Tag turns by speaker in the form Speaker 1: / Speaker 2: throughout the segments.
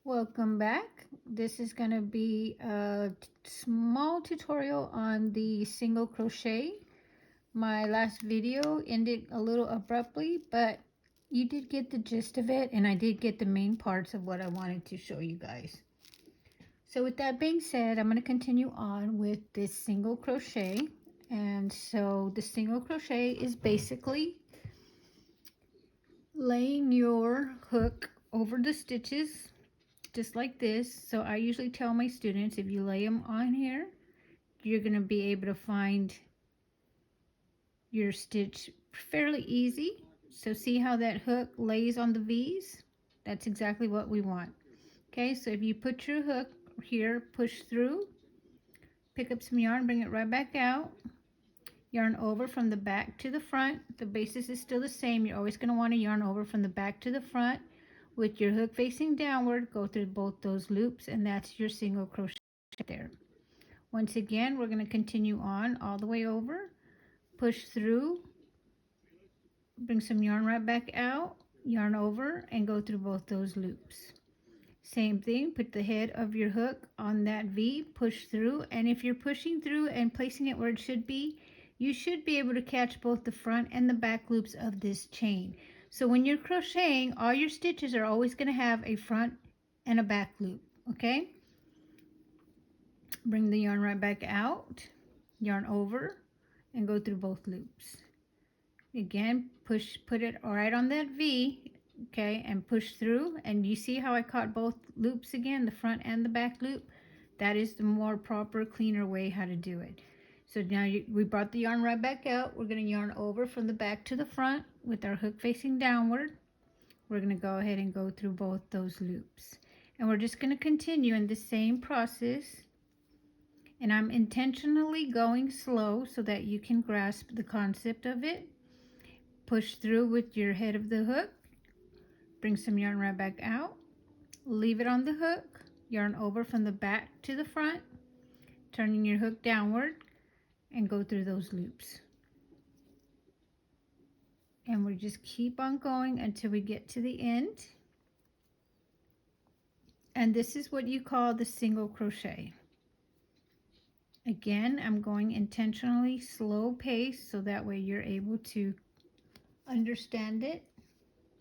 Speaker 1: Welcome back. This is going to be a small tutorial on the single crochet. My last video ended a little abruptly, but you did get the gist of it, and I did get the main parts of what I wanted to show you guys. So with that being said, I'm going to continue on with this single crochet. And so the single crochet is basically laying your hook over the stitches just like this. So I usually tell my students, if you lay them on here, you're going to be able to find your stitch fairly easy. So see how that hook lays on the V's? That's exactly what we want. Okay, so if you put your hook here, push through, pick up some yarn, bring it right back out, yarn over from the back to the front. The basis is still the same. You're always going to want to yarn over from the back to the front with your hook facing downward. Go through both those loops, and that's your single crochet there. Once again, we're going to continue on all the way over, push through, bring some yarn right back out, yarn over, and go through both those loops. Same thing, put the head of your hook on that V, push through, and if you're pushing through and placing it where it should be, you should be able to catch both the front and the back loops of this chain. So when you're crocheting, all your stitches are always going to have a front and a back loop, okay? Bring the yarn right back out, yarn over, and go through both loops. Again, put it right on that V, okay, and push through, and you see how I caught both loops again, the front and the back loop? That is the more proper, cleaner way how to do it. So now we brought the yarn right back out. We're going to yarn over from the back to the front with our hook facing downward. We're going to go ahead and go through both those loops. And we're just going to continue in the same process. And I'm intentionally going slow so that you can grasp the concept of it. Push through with your head of the hook, bring some yarn right back out, leave it on the hook, yarn over from the back to the front, turning your hook downward, and go through those loops. And we just keep on going until we get to the end. And this is what you call the single crochet. Again, I'm going intentionally slow pace so that way you're able to understand it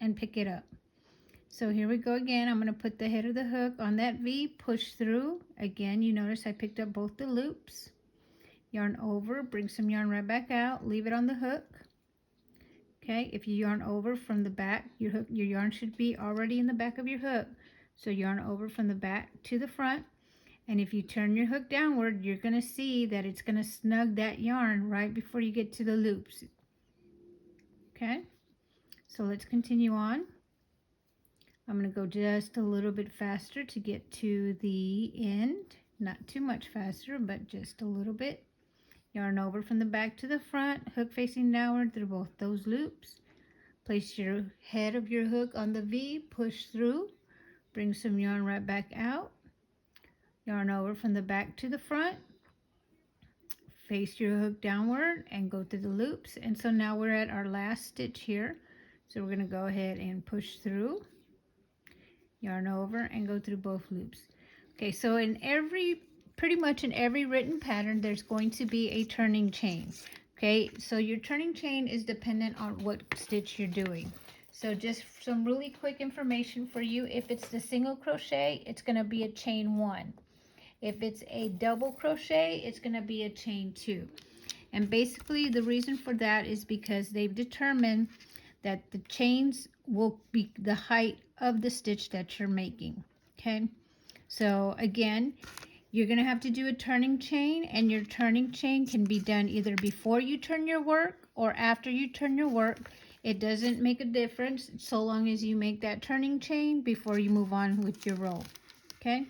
Speaker 1: and pick it up. So here we go again. I'm going to put the head of the hook on that V, push through. Again, you notice I picked up both the loops. Yarn over, bring some yarn right back out, leave it on the hook. Okay, if you yarn over from the back, your yarn should be already in the back of your hook. So yarn over from the back to the front. And if you turn your hook downward, you're going to see that it's going to snug that yarn right before you get to the loops. Okay, so let's continue on. I'm going to go just a little bit faster to get to the end. Not too much faster, but just a little bit. Yarn over from the back to the front, hook facing downward through both those loops. Place your head of your hook on the V, push through, bring some yarn right back out. Yarn over from the back to the front, face your hook downward and go through the loops. And so now we're at our last stitch here. So we're going to go ahead and push through, yarn over, and go through both loops. Okay, so pretty much in every written pattern, there's going to be a turning chain. Okay, so your turning chain is dependent on what stitch you're doing. So just some really quick information for you. If it's the single crochet, it's going to be a chain 1. If it's a double crochet, it's going to be a chain 2. And basically the reason for that is because they've determined that the chains will be the height of the stitch that you're making. Okay, so again, you're going to have to do a turning chain, and your turning chain can be done either before you turn your work or after you turn your work. It doesn't make a difference so long as you make that turning chain before you move on with your row. Okay,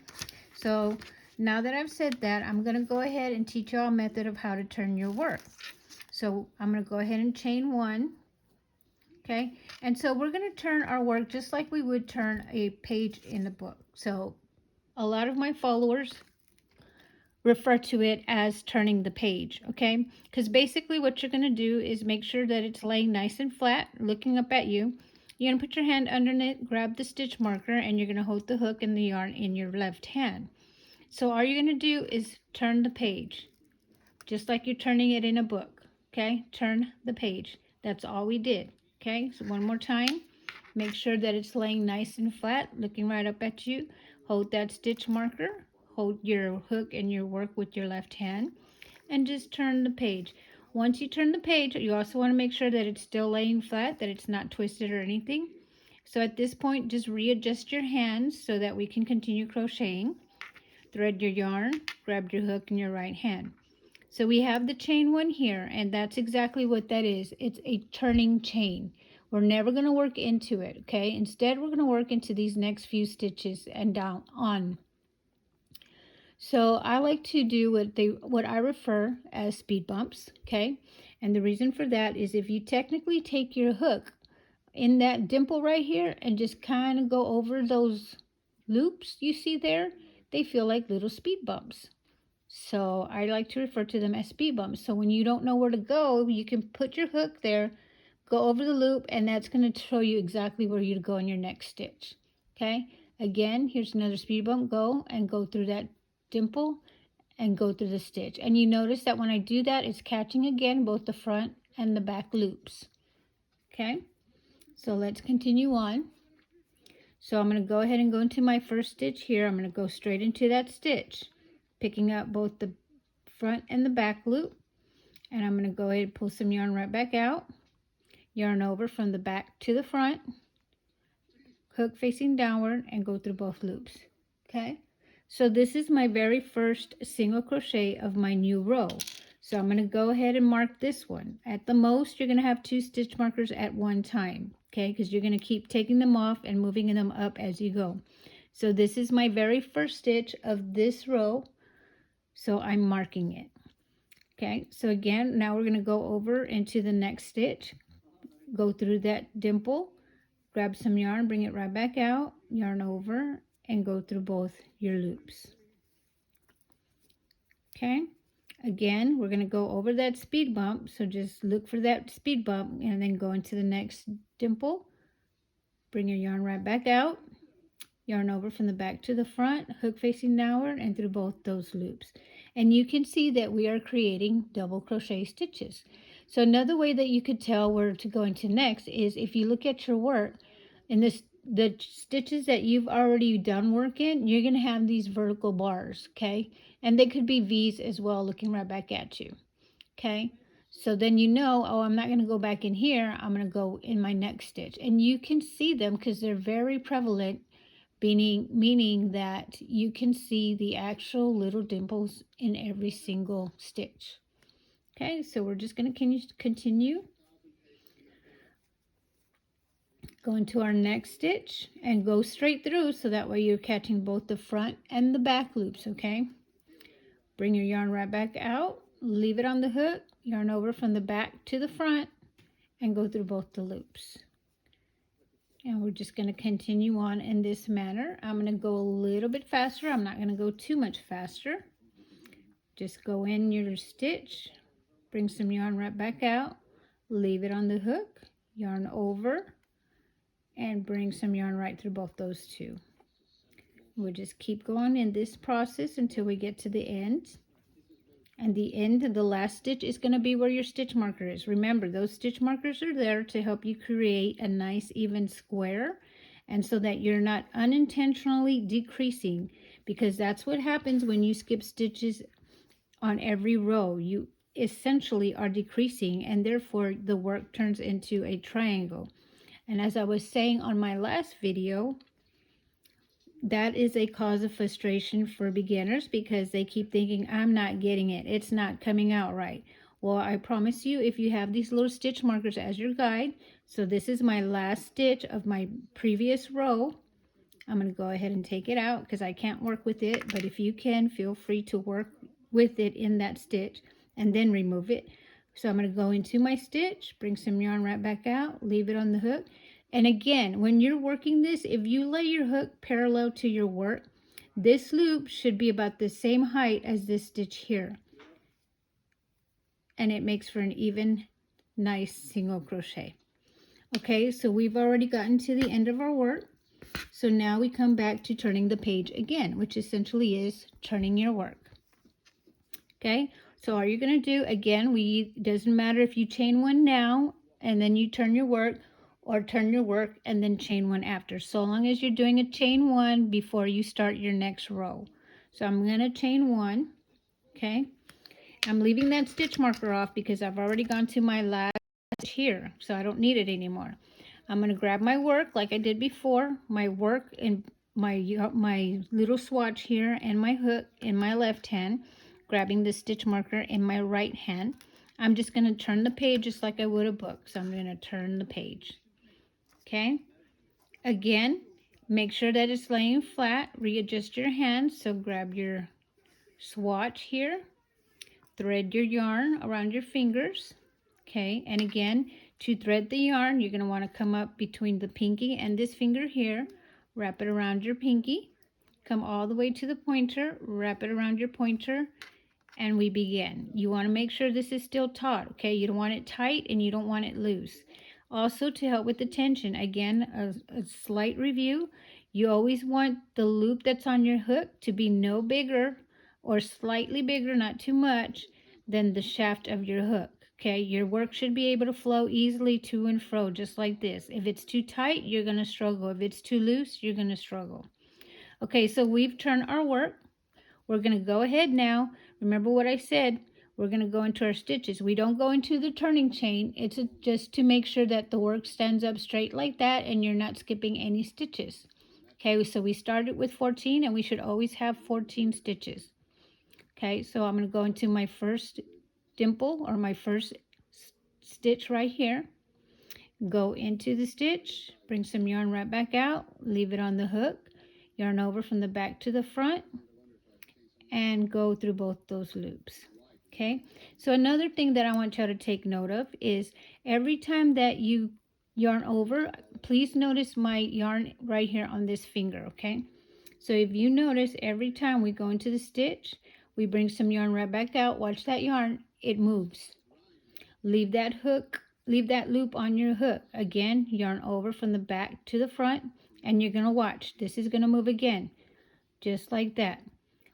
Speaker 1: so now that I've said that, I'm going to go ahead and teach you all a method of how to turn your work. So I'm going to go ahead and chain 1. Okay, and so we're going to turn our work just like we would turn a page in the book. So a lot of my followers refer to it as turning the page, okay? Because basically what you're going to do is make sure that it's laying nice and flat, looking up at you. You're going to put your hand underneath, grab the stitch marker, and you're going to hold the hook and the yarn in your left hand. So all you're going to do is turn the page, just like you're turning it in a book, okay? Turn the page. That's all we did, okay? So one more time. Make sure that it's laying nice and flat, looking right up at you. Hold that stitch marker. Hold your hook and your work with your left hand, and just turn the page. Once you turn the page, you also want to make sure that it's still laying flat, that it's not twisted or anything. So at this point, just readjust your hands so that we can continue crocheting. Thread your yarn, grab your hook in your right hand. So we have the chain one here, and that's exactly what that is. It's a turning chain. We're never going to work into it, okay? Instead, we're going to work into these next few stitches and down on. So I like to do what I refer as speed bumps, okay? And the reason for that is if you technically take your hook in that dimple right here and just kind of go over those loops you see there, they feel like little speed bumps. So I like to refer to them as speed bumps. So when you don't know where to go, you can put your hook there, go over the loop, and that's going to show you exactly where you go in your next stitch. Okay, again, here's another speed bump. Go and go through that dimple and go through the stitch. And you notice that when I do that, it's catching again both the front and the back loops. Okay, so let's continue on. So I'm going to go ahead and go into my first stitch here. I'm going to go straight into that stitch, picking up both the front and the back loop, and I'm going to go ahead and pull some yarn right back out, yarn over from the back to the front, hook facing downward, and go through both loops. Okay, so this is my very first single crochet of my new row. So I'm going to go ahead and mark this one. At the most, you're going to have 2 stitch markers at one time, okay, because you're going to keep taking them off and moving them up as you go. So this is my very first stitch of this row, so I'm marking it. Okay, so again, now we're going to go over into the next stitch, go through that dimple, grab some yarn, bring it right back out, yarn over, and go through both your loops. Okay, again, we're going to go over that speed bump, so just look for that speed bump and then go into the next dimple, bring your yarn right back out, yarn over from the back to the front, hook facing downward, and through both those loops. And you can see that we are creating double crochet stitches. So another way that you could tell where to go into next is if you look at your work, in the stitches that you've already done work in, you're going to have these vertical bars, okay? And they could be V's as well, looking right back at you, okay? So then you know, oh, I'm not going to go back in here, I'm going to go in my next stitch. And you can see them because they're very prevalent, meaning that you can see the actual little dimples in every single stitch. Okay, so we're just going to continue. Go into our next stitch and go straight through, so that way you're catching both the front and the back loops, okay? Bring your yarn right back out, leave it on the hook, yarn over from the back to the front, and go through both the loops. And we're just going to continue on in this manner. I'm going to go a little bit faster. I'm not going to go too much faster. Just go in your stitch, bring some yarn right back out, leave it on the hook, yarn over, and bring some yarn right through both those two. We'll just keep going in this process until we get to the end. And the end of the last stitch is going to be where your stitch marker is. Remember, those stitch markers are there to help you create a nice even square, and so that you're not unintentionally decreasing, because that's what happens when you skip stitches on every row. You essentially are decreasing, and therefore the work turns into a triangle. And as I was saying on my last video, that is a cause of frustration for beginners, because they keep thinking, I'm not getting it, it's not coming out right. Well, I promise you, if you have these little stitch markers as your guide, so this is my last stitch of my previous row. I'm going to go ahead and take it out because I can't work with it, but if you can, feel free to work with it in that stitch and then remove it. So I'm going to go into my stitch, bring some yarn right back out, leave it on the hook. And again, when you're working this, if you lay your hook parallel to your work, this loop should be about the same height as this stitch here. And it makes for an even, nice single crochet. Okay, so we've already gotten to the end of our work. So now we come back to turning the page again, which essentially is turning your work. Okay, so all you're going to do, again, doesn't matter if you chain one now and then you turn your work, or turn your work and then chain one after, so long as you're doing a chain one before you start your next row. So I'm going to chain one. Okay, I'm leaving that stitch marker off because I've already gone to my last stitch here, so I don't need it anymore. I'm going to grab my work like I did before, my work and my little swatch here, and my hook in my left hand, grabbing the stitch marker in my right hand. I'm just going to turn the page just like I would a book. So I'm going to turn the page. Okay, again, make sure that it's laying flat. Readjust your hands. So grab your swatch here, thread your yarn around your fingers. Okay, and again, to thread the yarn, you're going to want to come up between the pinky and this finger here, wrap it around your pinky, come all the way to the pointer, wrap it around your pointer, and we begin. You want to make sure this is still taut, okay? You don't want it tight and you don't want it loose. Also, to help with the tension, again, a slight review, you always want the loop that's on your hook to be no bigger or slightly bigger, not too much, than the shaft of your hook. Okay, your work should be able to flow easily to and fro, just like this. If it's too tight, you're going to struggle. If it's too loose, you're going to struggle. Okay, so we've turned our work. We're going to go ahead now. Remember what I said. We're going to go into our stitches. We don't go into the turning chain. It's just to make sure that the work stands up straight like that and you're not skipping any stitches. Okay, so we started with 14 and we should always have 14 stitches. Okay, so I'm going to go into my first dimple or my first stitch right here. Go into the stitch, bring some yarn right back out, leave it on the hook, yarn over from the back to the front, and go through both those loops. Okay, so another thing that I want you to take note of is every time that you yarn over, please notice my yarn right here on this finger. Okay, so if you notice, every time we go into the stitch, we bring some yarn right back out. Watch that yarn, it moves. Leave that hook, leave that loop on your hook. Again, yarn over from the back to the front, and you're going to watch. This is going to move again, just like that.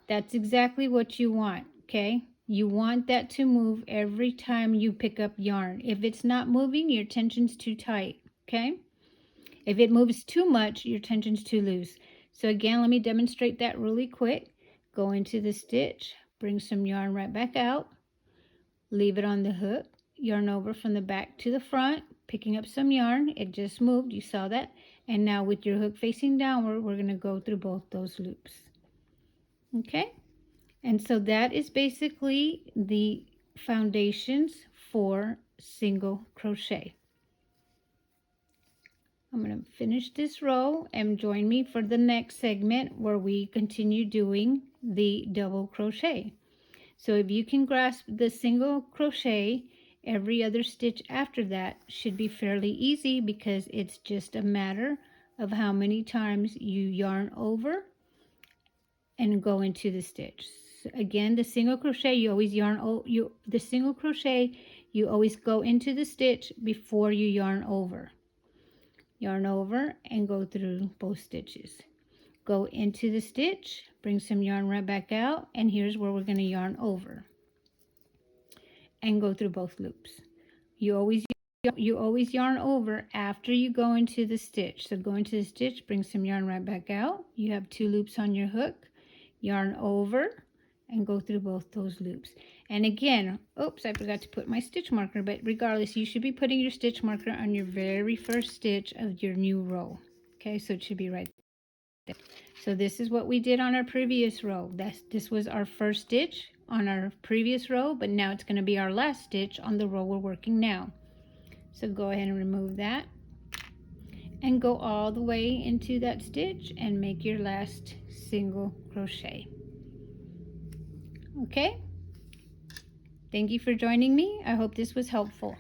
Speaker 1: That's exactly what you want, okay? You want that to move every time you pick up yarn. If it's not moving, your tension's too tight, okay? If it moves too much, your tension's too loose. So again, let me demonstrate that really quick. Go into the stitch, bring some yarn right back out, leave it on the hook, yarn over from the back to the front, picking up some yarn. It just moved, you saw that. And now with your hook facing downward, we're going to go through both those loops. Okay, and so that is basically the foundations for single crochet. I'm going to finish this row and join me for the next segment where we continue doing the double crochet. So if you can grasp the single crochet, every other stitch after that should be fairly easy because it's just a matter of how many times you yarn over and go into the stitch. So again, the single crochet, you always you always go into the stitch before you yarn over. Yarn over and go through both stitches. Go into the stitch, bring some yarn right back out, and here's where we're going to yarn over and go through both loops. You always yarn over after you go into the stitch. So go into the stitch, bring some yarn right back out. You have 2 loops on your hook. Yarn over and go through both those loops. And again, oops, I forgot to put my stitch marker, but regardless, you should be putting your stitch marker on your very first stitch of your new row. Okay, so it should be right there. So this is what we did on our previous row. This was our first stitch on our previous row, but now it's going to be our last stitch on the row we're working now. So go ahead and remove that and go all the way into that stitch and make your last single crochet. Okay, thank you for joining me. I hope this was helpful.